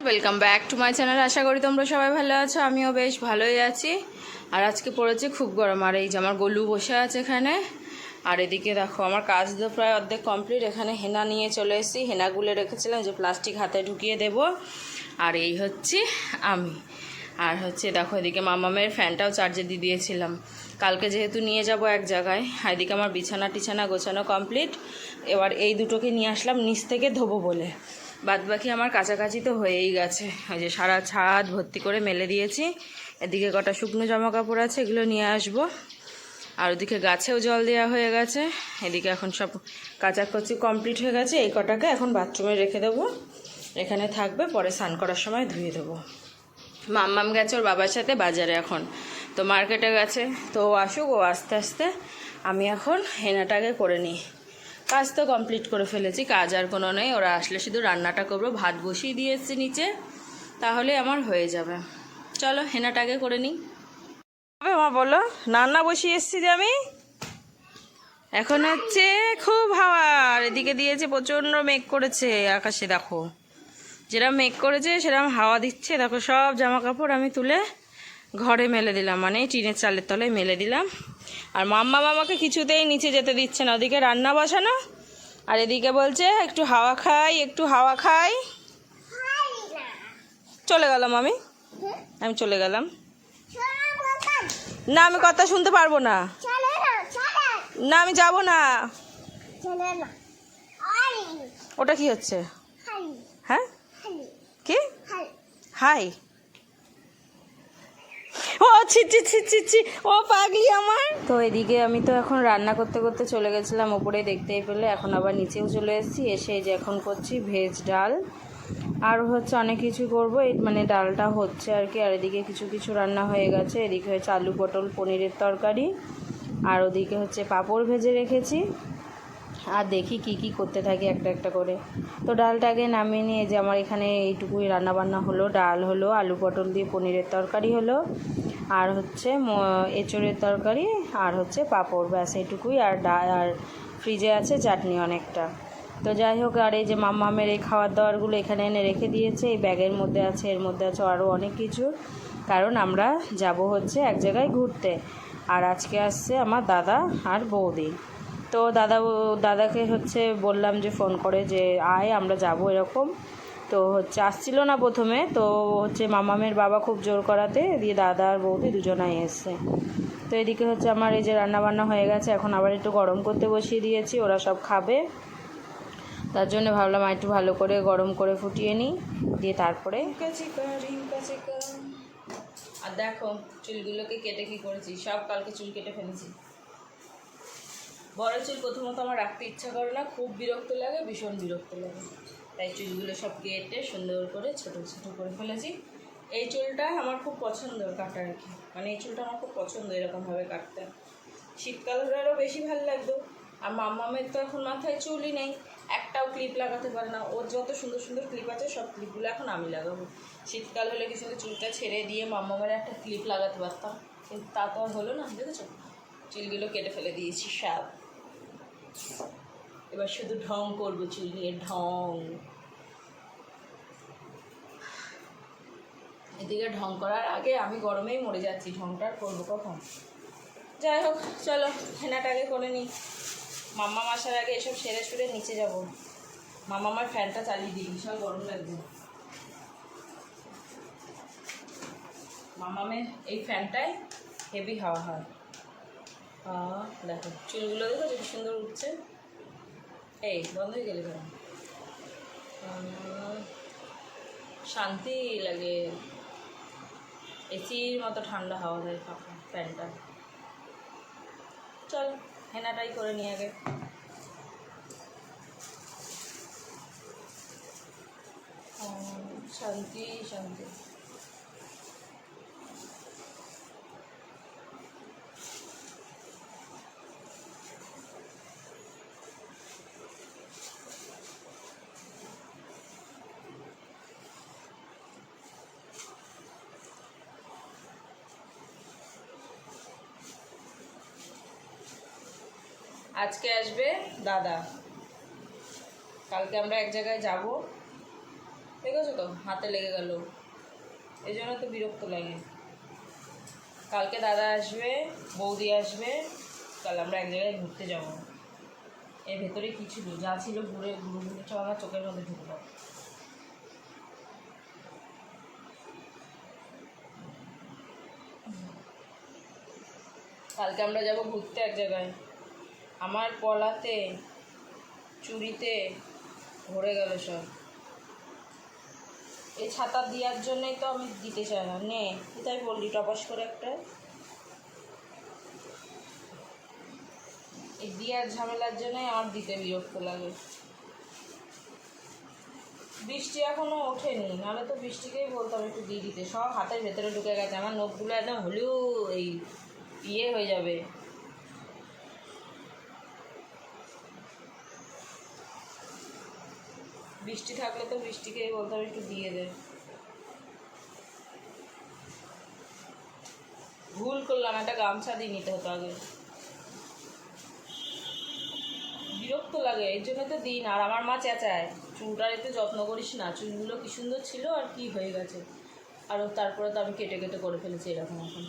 Welcome back to my channel. আশা করি তোমরা সবাই ভালো আছো, আমিও বেশ ভালোই আছি। আর আজকে পড়েছে খুব গরম, আর এই যে আমার গলু বসে আছে এখানে। আর এদিকে দেখো আমার কাজ তো প্রায় অর্ধেক কমপ্লিট। এখানে হেনা নিয়ে চলে এসেছি, হেনা গুলে রেখেছিলাম যে প্লাস্টিক হাতে ঢুকিয়ে দেব। আর এই হচ্ছে আমি। আর হচ্ছে দেখো এদিকে মামামের ফ্যানটাও চার্জে দিয়ে দিয়েছিলাম, কালকে যেহেতু নিয়ে যাব এক জায়গায়। আর এদিকে আমার বিছানা গোছানো কমপ্লিট। এবার এই দুটোকে নিয়ে আসলাম নিচ থেকে ধোবো বলে। বাদবাকি আমার কাছাকাছি তো হয়েই গেছে। ওই যে সারা ছাদ ভর্তি করে মেলে দিয়েছি। এদিকে কটা শুকনো জামা কাপড় আছে, এগুলো নিয়ে আসবো। আর ওদিকে গাছেও জল দেওয়া হয়ে গেছে। এদিকে এখন সব কাচাকুচি কমপ্লিট হয়ে গেছে। এই কটাকে এখন বাথরুমে রেখে দেবো, এখানে থাকবে, পরে স্নান করার সময় ধুয়ে দেবো। মাম্মাম গেছে ওর বাবার সাথে বাজারে, এখন তো মার্কেটে গেছে। তো ও আসুক, ও আস্তে আস্তে আমি এখন হেনাটাকে করে নিই। কাজ তো কমপ্লিট করে ফেলেছি, কাজ আর কোনো নেই। ওরা আসলে শুধু রান্নাটা করবো, ভাত বসিয়ে দিয়ে এসেছি নিচে, তাহলে আমার হয়ে যাবে। চলো হেনাটাকে করে নিই। মা বলো, রান্না বসিয়ে এসেছি যে আমি। এখন হচ্ছে খুব হাওয়া, আর এদিকে দিয়েছে প্রচণ্ড মেঘ করেছে আকাশে। দেখো যেরকম মেঘ করেছে সেরকম হাওয়া দিচ্ছে। দেখো সব জামা কাপড় আমি তুলে ঘরে মেলে দিলাম, মানে টিনের চালের তলায় মেলে দিলাম। আর মাম্মা মামাকে কিছুতেই নিচে যেতে দিচ্ছে না, ওদিকে রান্না বসানো, আর এদিকে বলছে একটু হাওয়া খাই, একটু হাওয়া খাই। চলে গেলাম আমি চলে গেলাম। না আমি কথা শুনতে পারবো না, না আমি যাব না। ওটা কি হচ্ছে? হ্যাঁ কি হাই? ও ছি ছি ছি ছি ছি, ও পাগলি আমার। তো এদিকে আমি তো এখন রান্না করতে করতে চলে গেছিলাম ওপরে, দেখতেই পেলে। এখন আবার নিচেও চলে এসেছি, এসে যে এখন করছি ভেজ ডাল। আর হচ্ছে অনেক কিছু করবো, এই মানে ডালটা হচ্ছে আর কি। আর এদিকে কিছু কিছু রান্না হয়ে গেছে। এদিকে হচ্ছে আলু পটল পনিরের তরকারি, আর ওদিকে হচ্ছে পাঁপড় ভেজে রেখেছি। আর দেখি কি কি করতে থাকি একটা একটা করে। তো ডালটাকে নামিয়ে নিয়ে যে আমার এখানে এইটুকুই রান্নাবান্না হলো। ডাল হলো, আলু পটল দিয়ে পনিরের তরকারি হলো, আর হচ্ছে এঁচোড়ের তরকারি, আর হচ্ছে পাঁপড়, ব্যাস এইটুকুই। আর আর ফ্রিজে আছে চাটনি অনেকটা। তো যাই হোক, আর এই যে মাম্মামের এই খাবার দাবারগুলো এখানে এনে রেখে দিয়েছে, এই ব্যাগের মধ্যে আছে, এর মধ্যে আছে আরও অনেক কিছু। কারণ আমরা যাব হচ্ছে এক জায়গায় ঘুরতে। আর আজকে আসছে আমার দাদা আর বৌদি। তো দাদাকে হচ্ছে বললাম যে ফোন করে যে আয় আমরা যাব এরকম। তো হচ্ছে আসছিল না প্রথমে, তো হচ্ছে মামামের বাবা খুব জোর করাতে দিয়ে দাদা আর বৌদি দুজনাই এসছে। তো এদিকে হচ্ছে আমার এই যে রান্নাবান্না হয়ে গেছে, এখন আবার একটু গরম করতে বসিয়ে দিয়েছি, ওরা সব খাবে। তার জন্য ভাবলাম একটু ভালো করে গরম করে ফুটিয়ে নিই, দিয়ে তারপরে। আর দেখো চুলগুলোকে কেটে কি করেছি, সব কালকে চুল কেটে ফেলেছি। বড় চুল প্রথমত আমার রাখতে ইচ্ছা করে না, খুব বিরক্ত লাগে, ভীষণ বিরক্ত লাগে। তাই চুলগুলো সব কেটে সুন্দর করে ছোটো ছোটো করে ফেলেছি। এই চুলটা আমার খুব পছন্দ কাটা আর কি, মানে এই চুলটা আমার খুব পছন্দ এরকমভাবে কাটতে। শীতকাল হলে আরও বেশি ভালো লাগতো। আর মাম্মামের তো এখন মাথায় চুলই নেই, একটাও ক্লিপ লাগাতে পারে না। ওর যত সুন্দর সুন্দর ক্লিপ আছে সব ক্লিপগুলো এখন আমি লাগাবো। শীতকাল হলে কিছু চুলটা ছেড়ে দিয়ে মাম্মামের একটা ক্লিপ লাগাতে পারতাম, কিন্তু তা তো আর হলো না। দেখেছো চুলগুলো কেটে ফেলে দিয়েছি সব। এবার শুধু ঢং করবো চুল নিয়ে, ঢং। এদিকে ঢং করার আগে আমি গরমেই মরে যাচ্ছি, ঢংটা করবো কখন। যাই হোক চলো হেনাটাকে করে নিই। মাম্মা আসার আগে এসব সেরে সুরে নিচে যাবো। মামার ফ্যানটা চালিয়ে দিই, বিশাল গরম লাগবে। মামামের এই ফ্যানটায় হেভি হাওয়া হয়। দেখো চুলগুলো দেখো যেটা সুন্দর উঠছে। এই বন্ধ হয়ে গেলে কেন? শান্তি লাগে, এসির মতো ঠান্ডা হাওয়া দেয় ফ্যানটা। চল হেনাটাই করে নিয়ে আগে। শান্তি শান্তি। আজকে আসবে দাদা, কালকে আমরা এক জায়গায় যাব, দেখেছো তো হাতে লেগে গেল, এই জন্য তো বিরক্ত লাগে। কালকে দাদা আসবে, বৌদি আসবে, কাল আমরা এক জায়গায় ঘুরতে যাবো। এর ভেতরে কী ছিল, যা ছিল ঘুরে ঘুরে ঘুরে সব আমার চোখের মধ্যে ঢুকলো। কালকে আমরা যাব ঘুরতে এক জায়গায়। আমার পলাতে চুরিতে ভরে গেল সব। এই ছাতা দেওয়ার জন্যই তো আমি দিতে চাই না। নে কোথায় বললি টপাস করে একটা, এই দেওয়ার ঝামেলার জন্যই আমার দিতে বিরক্ত লাগে। বৃষ্টি এখনও ওঠেনি, নাহলে তো বৃষ্টিকেই বলতাম একটু দিয়ে দিতে। সব হাতের ভেতরে ঢুকে গেছে, আমার নখগুলো একদম হলেও এই ইয়ে হয়ে যাবে। বৃষ্টি থাকলে তো বৃষ্টিকেই বলতাম একটু দিয়ে দে। ভুল করলাম, একটা গামছা দিয়ে নিতে হতো আগে। বিরক্ত লাগে, এর জন্য তো দিই না। আর আমার মা চেঁচায়, চুলটার একটু যত্ন করিস না, চুলগুলো কী সুন্দর ছিল আর কি হয়ে গেছে। আর তারপরে তো আমি কেটে কেটে করে ফেলেছি এরকম। এখন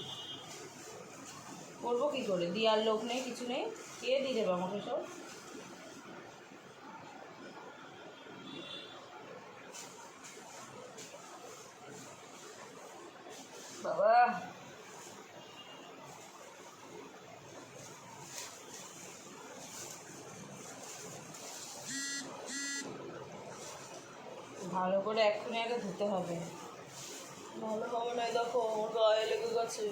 করবো কী করে, দেওয়ার লোক নেই, কিছু নেই, কে দিয়ে দেবে আমাকে সব। বাবা ভালো করে এক্ষুনি আগে ধুতে হবে, ভালো হবে না। দেখো আমার গায়ে লেগে গেছে।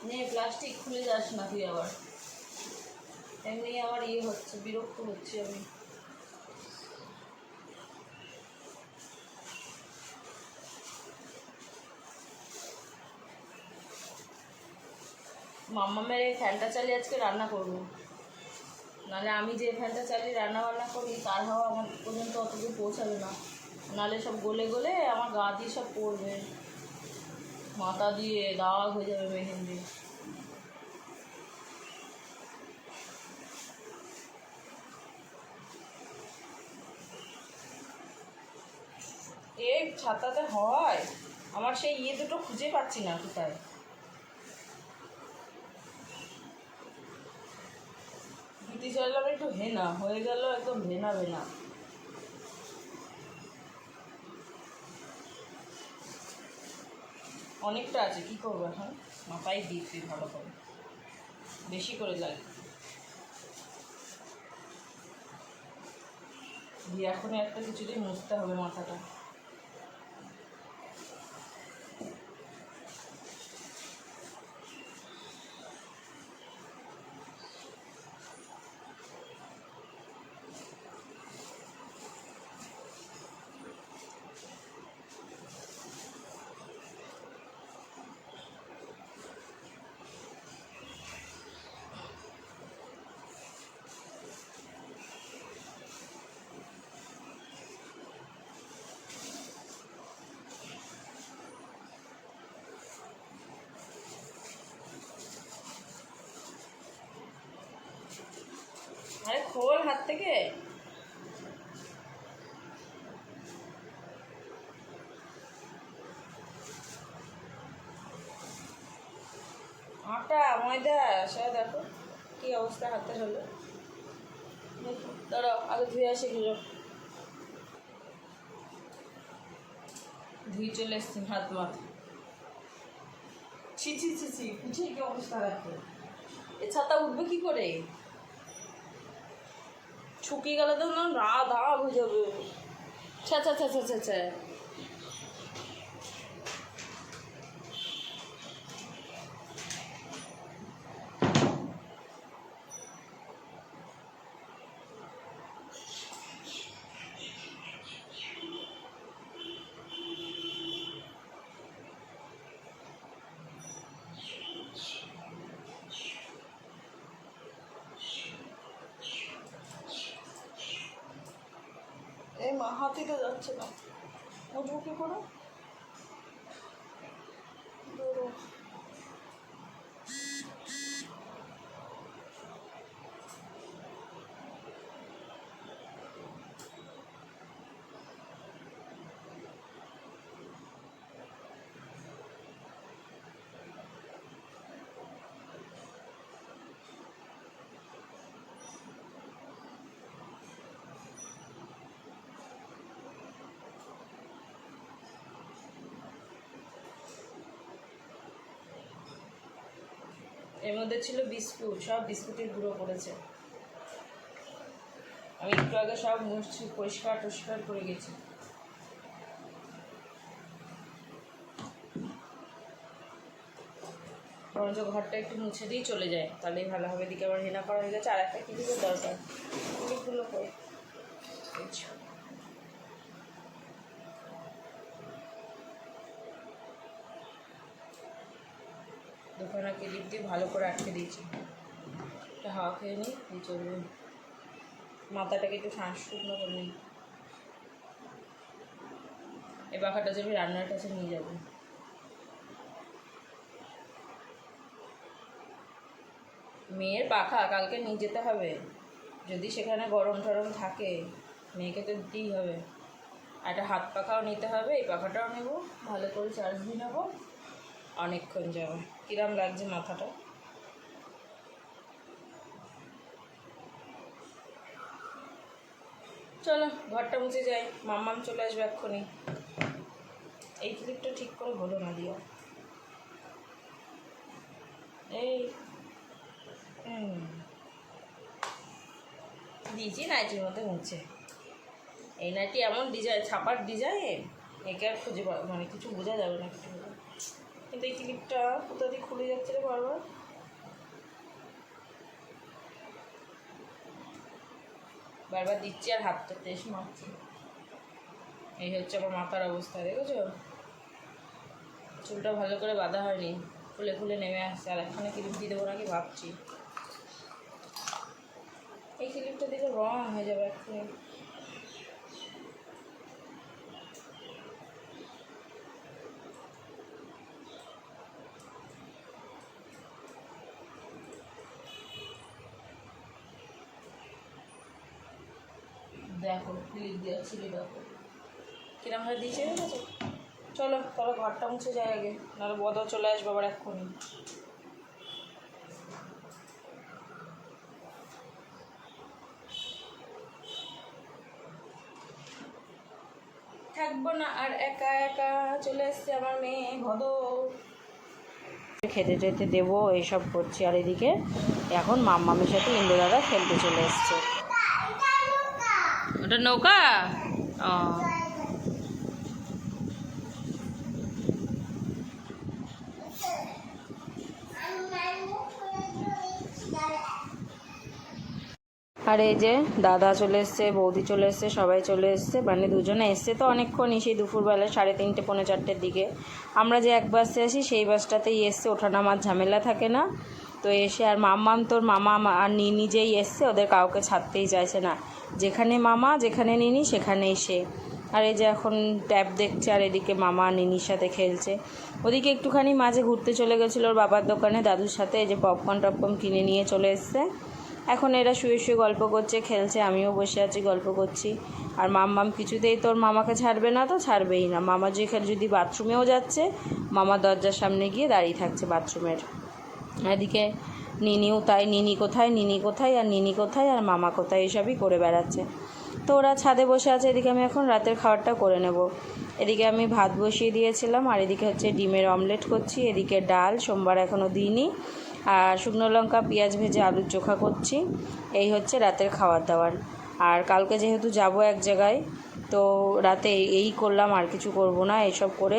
নে প্লাস্টিক খুলে যাস না তুই আবার, এমনি আমার ইয়ে হচ্ছে, বিরক্ত হচ্ছে আমি। মাম্মামের এই ফ্যানটা চালিয়ে আজকে রান্না করবো, নাহলে আমি যে ফ্যানটা চালিয়ে রান্না বান্না করি তার হাওয়া আমার পর্যন্ত অতদূর পৌঁছাবে না, নাহলে সব গলে গলে আমার গা দিয়ে সব পড়বে, মাথা দিয়ে দাগ হয়ে যাবে মেহেন্দি। এই ছাতাতে হয়, আমার সেই ইয়ে দুটো খুঁজে পাচ্ছি না কোথায়। ধুতি চাইলাম একটু হেনা হয়ে গেল, একদম ভেনা ভেনা। অনেকটা আছে, কী করবো এখন, মাথায় দিচ্ছি ভালো করে, বেশি করে লাগে দিয়ে। এখন একটা কিছু দিয়ে মুছতে হবে মাথাটা। আরে খোল হাত থেকে। আটা ময়দা সব দেখো কী অবস্থা হাতের হলো। দাঁড়াও আগে ধুয়ে আসি, এগুলো ধুয়ে চলে এসছি হাত মাথা। ছি ছি ছি ছি, পিছিয়ে কি অবস্থা রাখে, এ ছাতা উঠবে কি করে, শুকিয়ে গেলে তো না রাত আগ হয়ে যাবে। ছা ছা ছা ছা ছা ছা। এই মা হাতিতে যাচ্ছে না, উঠবো কি করে। এর মধ্যে ছিল বিস্কুট, সব বিস্কুটের গুঁড়ো পড়েছে। আমি একটু আগে সব মুছছি, পরিষ্কার টরিষ্কার করে গেছি। বরঞ্চ ঘরটা একটু মুছে দিয়েই চলে যায়, তাহলেই ভালো হবে। এদিকে আবার হেনা করা হয়ে গেছে, আর একটা ক্লিপের দরকার, ক্লিপগুলো করে দুখানা ক্লিপ দিয়ে ভালো করে আটকে দিয়েছি। একটা হাওয়া খেয়ে নিই, দিয়ে চলবে। মাথাটাকে একটু শুকনো করে নিই। এই পাখাটা যে আমি রান্নার কাছে নিয়ে যাবো। মেয়ের পাখা কালকে নিয়ে যেতে হবে, যদি সেখানে গরম টরম থাকে মেয়েকে তো দিতেই হবে। আর একটা হাত পাখাও নিতে হবে, এই পাখাটাও নেব, ভালো করে চার্জ দিয়ে নেবো, অনেকক্ষণ যাবে। কিরম লাগছে মাথাটা? চলো ঘরটা মুছে যাই, মাম্মাম চলে আসবে এক্ষুনি। এই ক্লিপটা ঠিক করে হলো না দিয়া, এই দিয়েছি নাইটির মধ্যে মুছে। এই নাইটি এমন ডিজাইন, ছাপার ডিজাইন, একে আর খুঁজে মানে কিছু বোঝা যাবে না কিছু। কিন্তু এই ক্লিপটা কোথা দিয়ে খুলে যাচ্ছে রে বারবার। বারবার দিচ্ছি আর হাতটা তেজ মারছি। এই হচ্ছে আমার মাথার অবস্থা, দেখেছো? চুলটা ভালো করে বাঁধা হয়নি, খুলে খুলে নেমে আসছে। আর এখানে ক্লিপ দিয়ে দেবো নাকি ভাবছি। এই ক্লিপটা দিলে রং হয়ে যাবে এক্ষুনি। দেখো ক্লিপ দেওয়া ছিল, দেখো কিরম ভাবে দিয়েছে, দেখেছো? চলো তাহলে ঘরটা মুছে যায় আগে, নাহলে বদল চলে আসবে আবার এক্ষুনি। থাকবো না আর একা একা, চলে এসছে আমার মেয়ে ভদ। খেতে টেতে দেবো, এইসব করছি। আর এদিকে এখন মাম্মামের সাথে ইন্দুদাদা খেলতে চলে এসছে। ওটা নৌকা? ও আর এই যে দাদা চলে এসছে, বৌদি চলে এসছে, সবাই চলে এসছে। মানে দুজনে এসছে তো অনেকক্ষণই, সেই দুপুরবেলা 3:30 পৌনে 4টের দিকে। আমরা যে এক বাসে আসি সেই বাসটাতেই এসছে, ওঠানামার ঝামেলা থাকে না। তো এসে আর মাম্মাম, তোর মামা আর নিজেই এসছে, ওদের কাউকে ছাড়তেই চাইছে না। যেখানে মামা যেখানে নিনি সেখানেই সে। আর এই যে এখন ট্যাব দেখছে, আর এদিকে মামা নিনির সাথে খেলছে। ওদিকে একটুখানি মাঝে ঘুরতে চলে গেছিলো ওর বাবার দোকানে দাদুর সাথে। এই যে পপকর্ন টপকর্ন কিনে নিয়ে চলে এসছে। এখন এরা শুয়ে শুয়ে গল্প করছে, খেলছে, আমিও বসে আছি গল্প করছি। আর মাম্মাম কিছুতেই তোর মামাকে ছাড়বে না, তো ছাড়বেই না। মামা যেখানে যদি বাথরুমেও যাচ্ছে, মামা দরজার সামনে গিয়ে দাঁড়িয়ে থাকছে বাথরুমের। এদিকে নিনিও তাই, নিনি কোথায়, নিনি কোথায়, আর নিনি কোথায়, আর মামা কোথায়, এসবই করে বেড়াচ্ছে। তো ওরা ছাদে বসে আছে। এদিকে আমি এখন রাতের খাবারটা করে নেব। এদিকে আমি ভাত বসিয়ে দিয়েছিলাম, আর এদিকে হচ্ছে ডিমের অমলেট করছি। এদিকে ডাল, সোমবার এখনও দিইনি। আর শুকনো লঙ্কা পেঁয়াজ ভেজে আলুর চোখা করছি। এই হচ্ছে রাতের খাবার দাবার। আর কালকে যেহেতু যাব এক জায়গায়, তো রাতে এই করলাম, আর কিছু করব না। এসব করে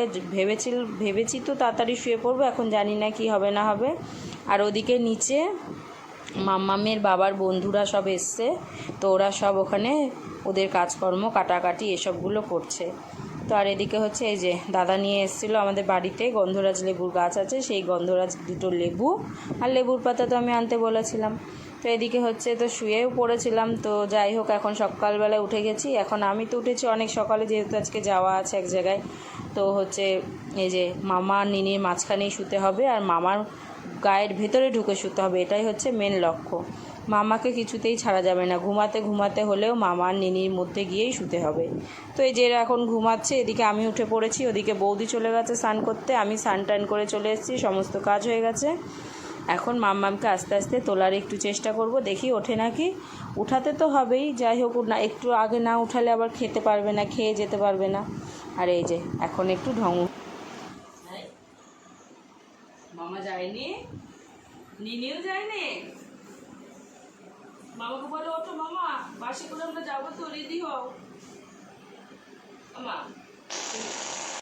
ভেবেছি তো তাড়াতাড়ি শুয়ে পড়বো, এখন জানি না কি হবে না হবে। আর ওদিকে নিচে মাম্মামের বাবার বন্ধুরা সব এসছে, তো ওরা সব ওখানে ওদের কাজকর্ম কাটাকাটি এসবগুলো করছে। তো আর এদিকে হচ্ছে এই যে দাদা নিয়ে এসেছিলো আমাদের বাড়িতে গন্ধরাজ লেবুর গাছ আছে, সেই গন্ধরাজ 2টো লেবু আর লেবুর পাতা তো আমি আনতে বলেছিলাম। তো এদিকে হচ্ছে তো শুয়েও পড়েছিলাম। তো যাই হোক, এখন সকালবেলায় উঠে গেছি। এখন আমি তো উঠেছি অনেক সকালে, যেহেতু আজকে যাওয়া আছে এক জায়গায়। তো হচ্ছে এই যে মামা আর নিনির মাঝখানেই শুতে হবে, আর মামার গায়ের ভেতরে ঢুকে শুতে হবে, এটাই হচ্ছে মেন লক্ষ্য। মামাকে কিছুতেই ছাড়া যাবে না, ঘুমাতে হলেও মামা আর নিনির মধ্যে গিয়েই শুতে হবে। তো এই যে এরা এখন ঘুমাচ্ছে, এদিকে আমি উঠে পড়েছি। ওদিকে বৌদি চলে গেছে স্নান করতে, আমি স্নান টান করে চলে এসেছি, সমস্ত কাজ হয়ে গেছে। এখন মাম্মামকে আস্তে আস্তে তোলার একটু চেষ্টা করব, দেখি ওঠে নাকি। উঠাতে তো হবেই, যাই হোক না, একটু আগে না উঠালে আবার খেতে পারবে না, খেয়ে যেতে পারবে না। আর এই যে এখন একটু মামা যায়নি, নিনিও যায়নি। মামাকে বলো ওঠো মামা, বাসে করে আমরা যাবো তো, রেডি হও মামা।